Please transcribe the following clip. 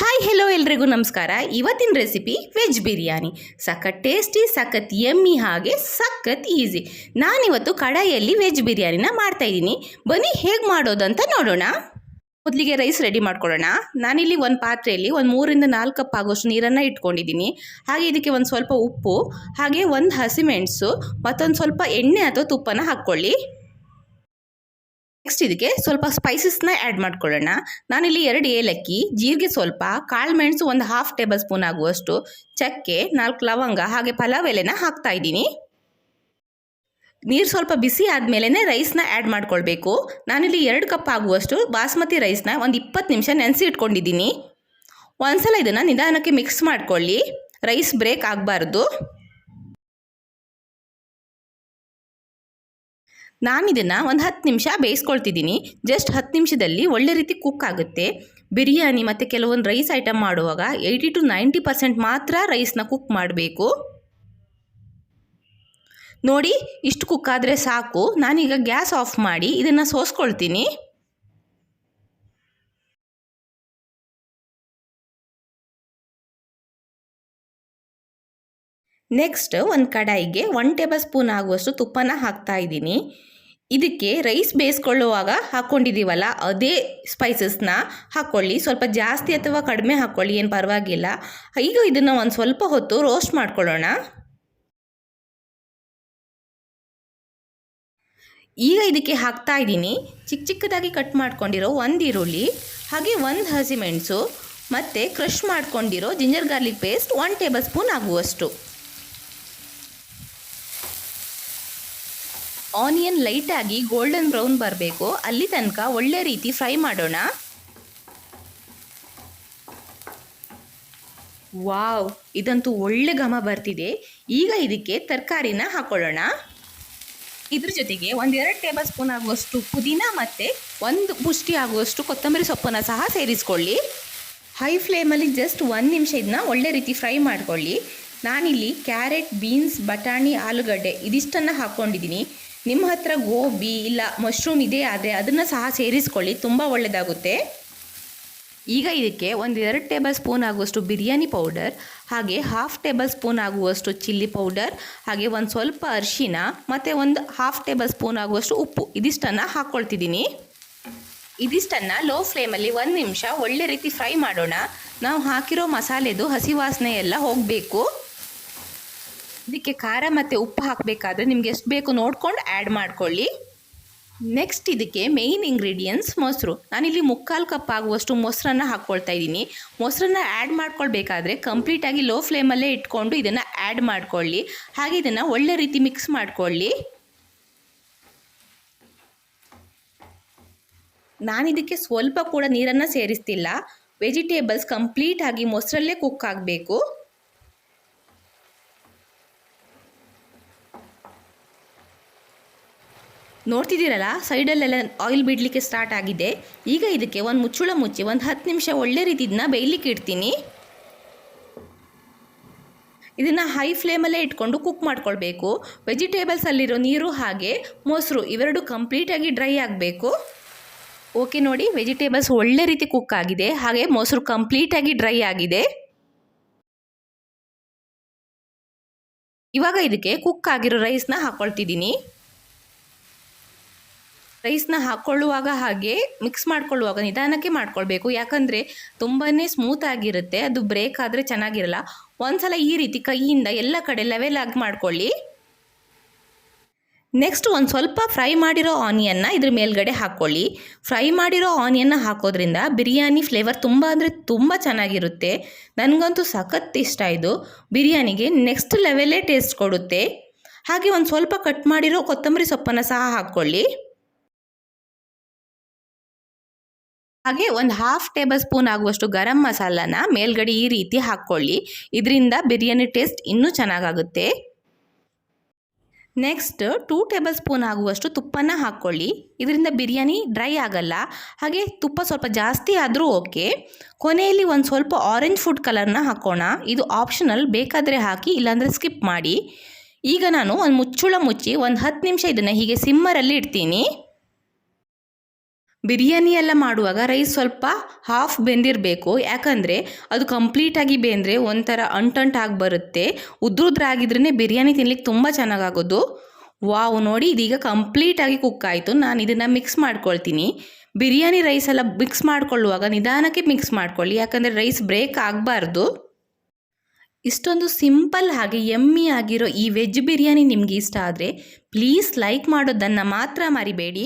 Hi hello ಎಲ್ರಿಗೂ ನಮಸ್ಕಾರ. ಇವತ್ತಿನ ರೆಸಿಪಿ ವೆಜ್ ಬಿರಿಯಾನಿ. ಸಖತ್ ಟೇಸ್ಟಿ, ಸಖತ್ ಯಮ್ಮಿ, ಹಾಗೆ ಸಖತ್ ಈಸಿ. ನಾನಿವತ್ತು ಕಡಾಯಿಯಲ್ಲಿ ವೆಜ್ ಬಿರಿಯಾನಿನ ಮಾಡ್ತಾಯಿದ್ದೀನಿ. ಬನ್ನಿ ಹೇಗೆ ಮಾಡೋದಂತ ನೋಡೋಣ. ಮೊದಲಿಗೆ ರೈಸ್ ರೆಡಿ ಮಾಡ್ಕೊಳ್ಳೋಣ. ನಾನಿಲ್ಲಿ ಒಂದು ಪಾತ್ರೆಯಲ್ಲಿ ಒಂದು 3-4 ಕಪ್ ಆಗೋಷ್ಟು ನೀರನ್ನು ಇಟ್ಕೊಂಡಿದ್ದೀನಿ. ಹಾಗೆ ಇದಕ್ಕೆ ಒಂದು ಸ್ವಲ್ಪ ಉಪ್ಪು, ಹಾಗೆ ಒಂದು ಹಸಿಮೆಣಸು ಮತ್ತೊಂದು ಸ್ವಲ್ಪ ಎಣ್ಣೆ ಅಥವಾ ತುಪ್ಪನ ಹಾಕ್ಕೊಳ್ಳಿ. ನೆಕ್ಸ್ಟ್ ಇದಕ್ಕೆ ಸ್ವಲ್ಪ ಸ್ಪೈಸಸ್ನ ಆ್ಯಡ್ ಮಾಡ್ಕೊಳ್ಳೋಣ. ನಾನಿಲ್ಲಿ 2 ಏಲಕ್ಕಿ, ಜೀರಿಗೆ ಸ್ವಲ್ಪ, ಕಾಳು ಮೆಣಸು ಒಂದು 1/2 ಟೇಬಲ್ ಸ್ಪೂನ್ ಆಗುವಷ್ಟು, ಚಕ್ಕೆ, 4 ಲವಂಗ ಹಾಗೆ ಪಲಾವ್ ಎಲೆನ ಹಾಕ್ತಾ ಇದ್ದೀನಿ. ನೀರು ಸ್ವಲ್ಪ ಬಿಸಿ ಆದಮೇಲೆ ರೈಸ್ನ ಆ್ಯಡ್ ಮಾಡ್ಕೊಳ್ಬೇಕು. ನಾನಿಲ್ಲಿ 2 ಕಪ್ ಆಗುವಷ್ಟು ಬಾಸ್ಮತಿ ರೈಸ್ನ ಒಂದು 20 ನಿಮಿಷ ನೆನೆಸಿ ಇಟ್ಕೊಂಡಿದ್ದೀನಿ. ಒಂದ್ಸಲ ಇದನ್ನು ನಿಧಾನಕ್ಕೆ ಮಿಕ್ಸ್ ಮಾಡ್ಕೊಳ್ಳಿ, ರೈಸ್ ಬ್ರೇಕ್ ಆಗಬಾರ್ದು. ನಾನಿದನ್ನು ಒಂದು 10 ನಿಮಿಷ ಬೇಯಿಸ್ಕೊಳ್ತಿದ್ದೀನಿ. ಜಸ್ಟ್ 10 ನಿಮಿಷದಲ್ಲಿ ಒಳ್ಳೆ ರೀತಿ ಕುಕ್ ಆಗುತ್ತೆ. ಬಿರಿಯಾನಿ ಮತ್ತು ಕೆಲವೊಂದು ರೈಸ್ ಐಟಮ್ ಮಾಡುವಾಗ 80-90% ಮಾತ್ರ ರೈಸ್ನ ಕುಕ್ ಮಾಡಬೇಕು. ನೋಡಿ, ಇಷ್ಟು ಕುಕ್ ಆದರೆ ಸಾಕು. ನಾನೀಗ ಗ್ಯಾಸ್ ಆಫ್ ಮಾಡಿ ಇದನ್ನು ಸೋಸ್ಕೊಳ್ತೀನಿ. ನೆಕ್ಸ್ಟ್ ಒಂದು ಕಡಾಯಿಗೆ 1 ಟೇಬಲ್ ಸ್ಪೂನ್ ಆಗುವಷ್ಟು ತುಪ್ಪನ ಹಾಕ್ತಾ ಇದ್ದೀನಿ. ಇದಕ್ಕೆ ರೈಸ್ ಬೇಯಿಸ್ಕೊಳ್ಳುವಾಗ ಹಾಕ್ಕೊಂಡಿದ್ದೀವಲ್ಲ ಅದೇ ಸ್ಪೈಸಸ್ನ ಹಾಕ್ಕೊಳ್ಳಿ. ಸ್ವಲ್ಪ ಜಾಸ್ತಿ ಅಥವಾ ಕಡಿಮೆ ಹಾಕ್ಕೊಳ್ಳಿ, ಏನು ಪರವಾಗಿಲ್ಲ. ಈಗ ಇದನ್ನು ಒಂದು ಸ್ವಲ್ಪ ಹೊತ್ತು ರೋಸ್ಟ್ ಮಾಡ್ಕೊಳ್ಳೋಣ. ಈಗ ಇದಕ್ಕೆ ಹಾಕ್ತಾ ಇದ್ದೀನಿ ಚಿಕ್ಕ ಚಿಕ್ಕದಾಗಿ ಕಟ್ ಮಾಡ್ಕೊಂಡಿರೋ 1 ಈರುಳ್ಳಿ, ಹಾಗೆ 1 ಹಸಿಮೆಣಸು ಮತ್ತು ಕ್ರಷ್ ಮಾಡ್ಕೊಂಡಿರೋ ginger garlic paste 1 tablespoon ಆಗುವಷ್ಟು. ಆನಿಯನ್ ಲೈಟಾಗಿ ಗೋಲ್ಡನ್ ಬ್ರೌನ್ ಬರಬೇಕು, ಅಲ್ಲಿ ತನಕ ಒಳ್ಳೆ ರೀತಿ ಫ್ರೈ ಮಾಡೋಣ. ವಾವ್, ಇದಂತೂ ಒಳ್ಳೆ ಘಮ ಬರ್ತಿದೆ. ಈಗ ಇದಕ್ಕೆ ತರಕಾರಿನ ಹಾಕೊಳ್ಳೋಣ. ಇದ್ರ ಜೊತೆಗೆ 1-2 ಟೇಬಲ್ ಸ್ಪೂನ್ ಆಗುವಷ್ಟು ಪುದೀನ ಮತ್ತು 1 ಮುಷ್ಟಿ ಆಗುವಷ್ಟು ಕೊತ್ತಂಬರಿ ಸೊಪ್ಪನ್ನು ಸಹ ಸೇರಿಸ್ಕೊಳ್ಳಿ. ಹೈ ಫ್ಲೇಮಲ್ಲಿ ಜಸ್ಟ್ 1 ನಿಮಿಷ ಇದನ್ನ ಒಳ್ಳೆ ರೀತಿ ಫ್ರೈ ಮಾಡ್ಕೊಳ್ಳಿ. ನಾನಿಲ್ಲಿ ಕ್ಯಾರೆಟ್, ಬೀನ್ಸ್, ಬಟಾಣಿ, ಆಲೂಗಡ್ಡೆ ಇದಿಷ್ಟನ್ನು ಹಾಕ್ಕೊಂಡಿದ್ದೀನಿ. ನಿಮ್ಮ ಹತ್ರ ಗೋಬಿ ಇಲ್ಲ ಮಶ್ರೂಮ್ ಇದೆ ಆದರೆ ಅದನ್ನು ಸಹ ಸೇರಿಸ್ಕೊಳ್ಳಿ, ತುಂಬ ಒಳ್ಳೆಯದಾಗುತ್ತೆ. ಈಗ ಇದಕ್ಕೆ 1-2 ಟೇಬಲ್ ಸ್ಪೂನ್ ಆಗುವಷ್ಟು ಬಿರಿಯಾನಿ ಪೌಡರ್, ಹಾಗೆ 1/2 ಟೇಬಲ್ ಸ್ಪೂನ್ ಆಗುವಷ್ಟು ಚಿಲ್ಲಿ ಪೌಡರ್, ಹಾಗೆ ಒಂದು ಸ್ವಲ್ಪ ಅರಿಶಿನ ಮತ್ತು 1/2 ಟೇಬಲ್ ಸ್ಪೂನ್ ಆಗುವಷ್ಟು ಉಪ್ಪು ಇದಿಷ್ಟನ್ನು ಹಾಕ್ಕೊಳ್ತಿದ್ದೀನಿ. ಇದಿಷ್ಟನ್ನು ಲೋ ಫ್ಲೇಮಲ್ಲಿ 1 ನಿಮಿಷ ಒಳ್ಳೆ ರೀತಿ ಫ್ರೈ ಮಾಡೋಣ. ನಾವು ಹಾಕಿರೋ ಮಸಾಲೆದು ಹಸಿ ವಾಸನೆ ಎಲ್ಲ ಹೋಗಬೇಕು. ಇದಕ್ಕೆ ಖಾರ ಮತ್ತು ಉಪ್ಪು ಹಾಕಬೇಕಾದ್ರೆ ನಿಮ್ಗೆ ಎಷ್ಟು ಬೇಕು ನೋಡ್ಕೊಂಡು ಆ್ಯಡ್ ಮಾಡ್ಕೊಳ್ಳಿ. ನೆಕ್ಸ್ಟ್ ಇದಕ್ಕೆ ಮೇಯ್ನ್ ಇಂಗ್ರೀಡಿಯೆಂಟ್ಸ್ ಮೊಸರು. ನಾನಿಲ್ಲಿ 3/4 ಕಪ್ ಆಗುವಷ್ಟು ಮೊಸರನ್ನು ಹಾಕ್ಕೊಳ್ತಾ ಇದ್ದೀನಿ. ಮೊಸರನ್ನು ಆ್ಯಡ್ ಮಾಡ್ಕೊಳ್ಬೇಕಾದ್ರೆ ಕಂಪ್ಲೀಟಾಗಿ ಲೋ ಫ್ಲೇಮಲ್ಲೇ ಇಟ್ಕೊಂಡು ಇದನ್ನು ಆ್ಯಡ್ ಮಾಡ್ಕೊಳ್ಳಿ. ಹಾಗೆ ಇದನ್ನು ಒಳ್ಳೆ ರೀತಿ ಮಿಕ್ಸ್ ಮಾಡ್ಕೊಳ್ಳಿ. ನಾನಿದಕ್ಕೆ ಸ್ವಲ್ಪ ಕೂಡ ನೀರನ್ನು ಸೇರಿಸ್ತಿಲ್ಲ. ವೆಜಿಟೇಬಲ್ಸ್ ಕಂಪ್ಲೀಟಾಗಿ ಮೊಸರಲ್ಲೇ ಕುಕ್ ಆಗಬೇಕು. ನೋಡ್ತಿದ್ದೀರಲ್ಲ, ಸೈಡಲ್ಲೆಲ್ಲ ಆಯಿಲ್ ಬಿಡಲಿಕ್ಕೆ ಸ್ಟಾರ್ಟ್ ಆಗಿದೆ. ಈಗ ಇದಕ್ಕೆ ಒಂದು ಮುಚ್ಚಳ ಮುಚ್ಚಿ ಒಂದು 10 ನಿಮಿಷ ಒಳ್ಳೆ ರೀತಿ ಇದನ್ನ ಬೇಯಲಿಕ್ಕೆ ಇಡ್ತೀನಿ. ಇದನ್ನು ಹೈ ಫ್ಲೇಮಲ್ಲೇ ಇಟ್ಕೊಂಡು ಕುಕ್ ಮಾಡ್ಕೊಳ್ಬೇಕು. ವೆಜಿಟೇಬಲ್ಸಲ್ಲಿರೋ ನೀರು ಹಾಗೆ ಮೊಸರು ಇವೆರಡು ಕಂಪ್ಲೀಟಾಗಿ ಡ್ರೈ ಆಗಬೇಕು. ಓಕೆ, ನೋಡಿ ವೆಜಿಟೇಬಲ್ಸ್ ಒಳ್ಳೆ ರೀತಿ ಕುಕ್ ಆಗಿದೆ, ಹಾಗೆ ಮೊಸರು ಕಂಪ್ಲೀಟಾಗಿ ಡ್ರೈ ಆಗಿದೆ. ಇವಾಗ ಇದಕ್ಕೆ ಕುಕ್ ಆಗಿರೋ ರೈಸ್ನ ಹಾಕ್ಕೊಳ್ತಿದ್ದೀನಿ. ರೈಸ್ನ ಹಾಕ್ಕೊಳ್ಳುವಾಗ ಹಾಗೆ ಮಿಕ್ಸ್ ಮಾಡ್ಕೊಳ್ಳುವಾಗ ನಿಧಾನಕ್ಕೆ ಮಾಡ್ಕೊಳ್ಬೇಕು, ಯಾಕಂದರೆ ತುಂಬಾ ಸ್ಮೂತ್ ಆಗಿರುತ್ತೆ. ಅದು ಬ್ರೇಕ್ ಆದರೆ ಚೆನ್ನಾಗಿರಲ್ಲ. ಒಂದ್ಸಲ ಈ ರೀತಿ ಕೈಯಿಂದ ಎಲ್ಲ ಕಡೆ ಲೆವೆಲ್ ಆಗಿ ಮಾಡ್ಕೊಳ್ಳಿ. ನೆಕ್ಸ್ಟ್ ಒಂದು ಸ್ವಲ್ಪ ಫ್ರೈ ಮಾಡಿರೋ ಆನಿಯನ್ನ ಇದ್ರ ಮೇಲ್ಗಡೆ ಹಾಕ್ಕೊಳ್ಳಿ. ಫ್ರೈ ಮಾಡಿರೋ ಆನಿಯನ್ನ ಹಾಕೋದ್ರಿಂದ ಬಿರಿಯಾನಿ ಫ್ಲೇವರ್ ತುಂಬ ಅಂದರೆ ತುಂಬ ಚೆನ್ನಾಗಿರುತ್ತೆ. ನನಗಂತೂ ಸಖತ್ ಇಷ್ಟ. ಇದು ಬಿರಿಯಾನಿಗೆ ನೆಕ್ಸ್ಟ್ ಲೆವೆಲೇ ಟೇಸ್ಟ್ ಕೊಡುತ್ತೆ. ಹಾಗೆ ಒಂದು ಸ್ವಲ್ಪ ಕಟ್ ಮಾಡಿರೋ ಕೊತ್ತಂಬರಿ ಸೊಪ್ಪನ್ನು ಸಹ ಹಾಕ್ಕೊಳ್ಳಿ. ಹಾಗೆ 1/2 ಟೇಬಲ್ ಸ್ಪೂನ್ ಆಗುವಷ್ಟು ಗರಂ ಮಸಾಲಾನ ಮೇಲ್ಗಡೆ ಈ ರೀತಿ ಹಾಕ್ಕೊಳ್ಳಿ. ಇದರಿಂದ ಬಿರಿಯಾನಿ ಟೇಸ್ಟ್ ಇನ್ನೂ ಚೆನ್ನಾಗಾಗುತ್ತೆ. ನೆಕ್ಸ್ಟ್ 2 ಟೇಬಲ್ ಸ್ಪೂನ್ ಆಗುವಷ್ಟು ತುಪ್ಪನ ಹಾಕ್ಕೊಳ್ಳಿ. ಇದರಿಂದ ಬಿರಿಯಾನಿ ಡ್ರೈ ಆಗಲ್ಲ. ಹಾಗೆ ತುಪ್ಪ ಸ್ವಲ್ಪ ಜಾಸ್ತಿ ಆದರೂ ಓಕೆ. ಕೊನೆಯಲ್ಲಿ ಒಂದು ಸ್ವಲ್ಪ ಆರೆಂಜ್ ಫುಡ್ ಕಲರ್ನ ಹಾಕೋಣ. ಇದು ಆಪ್ಷನಲ್, ಬೇಕಾದರೆ ಹಾಕಿ, ಇಲ್ಲಾಂದರೆ ಸ್ಕಿಪ್ ಮಾಡಿ. ಈಗ ನಾನು ಒಂದು ಮುಚ್ಚಳ ಮುಚ್ಚಿ ಒಂದು 10 ನಿಮಿಷ ಇದನ್ನು ಹೀಗೆ ಸಿಮ್ಮರಲ್ಲಿ ಇಡ್ತೀನಿ. ಬಿರಿಯಾನಿ ಎಲ್ಲ ಮಾಡುವಾಗ ರೈಸ್ ಸ್ವಲ್ಪ ಹಾಫ್ ಬೆಂದಿರಬೇಕು, ಯಾಕಂದರೆ ಅದು ಕಂಪ್ಲೀಟಾಗಿ ಬೆಂದರೆ ಒಂಥರ ಅಂಟಂಟಾಗಿ ಬರುತ್ತೆ. ಉದ್ರುದ್ರಾಗಿದ್ರೇ ಬಿರಿಯಾನಿ ತಿನ್ಲಿಕ್ಕೆ ತುಂಬ ಚೆನ್ನಾಗಾಗೋದು. ವಾವ್, ನೋಡಿ ಇದೀಗ ಕಂಪ್ಲೀಟಾಗಿ ಕುಕ್ ಆಯಿತು. ನಾನು ಇದನ್ನು ಮಿಕ್ಸ್ ಮಾಡ್ಕೊಳ್ತೀನಿ. ಬಿರಿಯಾನಿ ರೈಸ್ ಎಲ್ಲ ಮಿಕ್ಸ್ ಮಾಡ್ಕೊಳ್ಳುವಾಗ ನಿಧಾನಕ್ಕೆ ಮಿಕ್ಸ್ ಮಾಡ್ಕೊಳ್ಳಿ, ಯಾಕಂದರೆ ರೈಸ್ ಬ್ರೇಕ್ ಆಗಬಾರ್ದು. ಇಷ್ಟೊಂದು ಸಿಂಪಲ್ ಹಾಗೆ ಯಮ್ಮಿ ಆಗಿರೋ ಈ ವೆಜ್ ಬಿರಿಯಾನಿ ನಿಮಗೆ ಇಷ್ಟ ಆದರೆ ಪ್ಲೀಸ್ ಲೈಕ್ ಮಾಡೋದನ್ನು ಮಾತ್ರ ಮರಿಬೇಡಿ.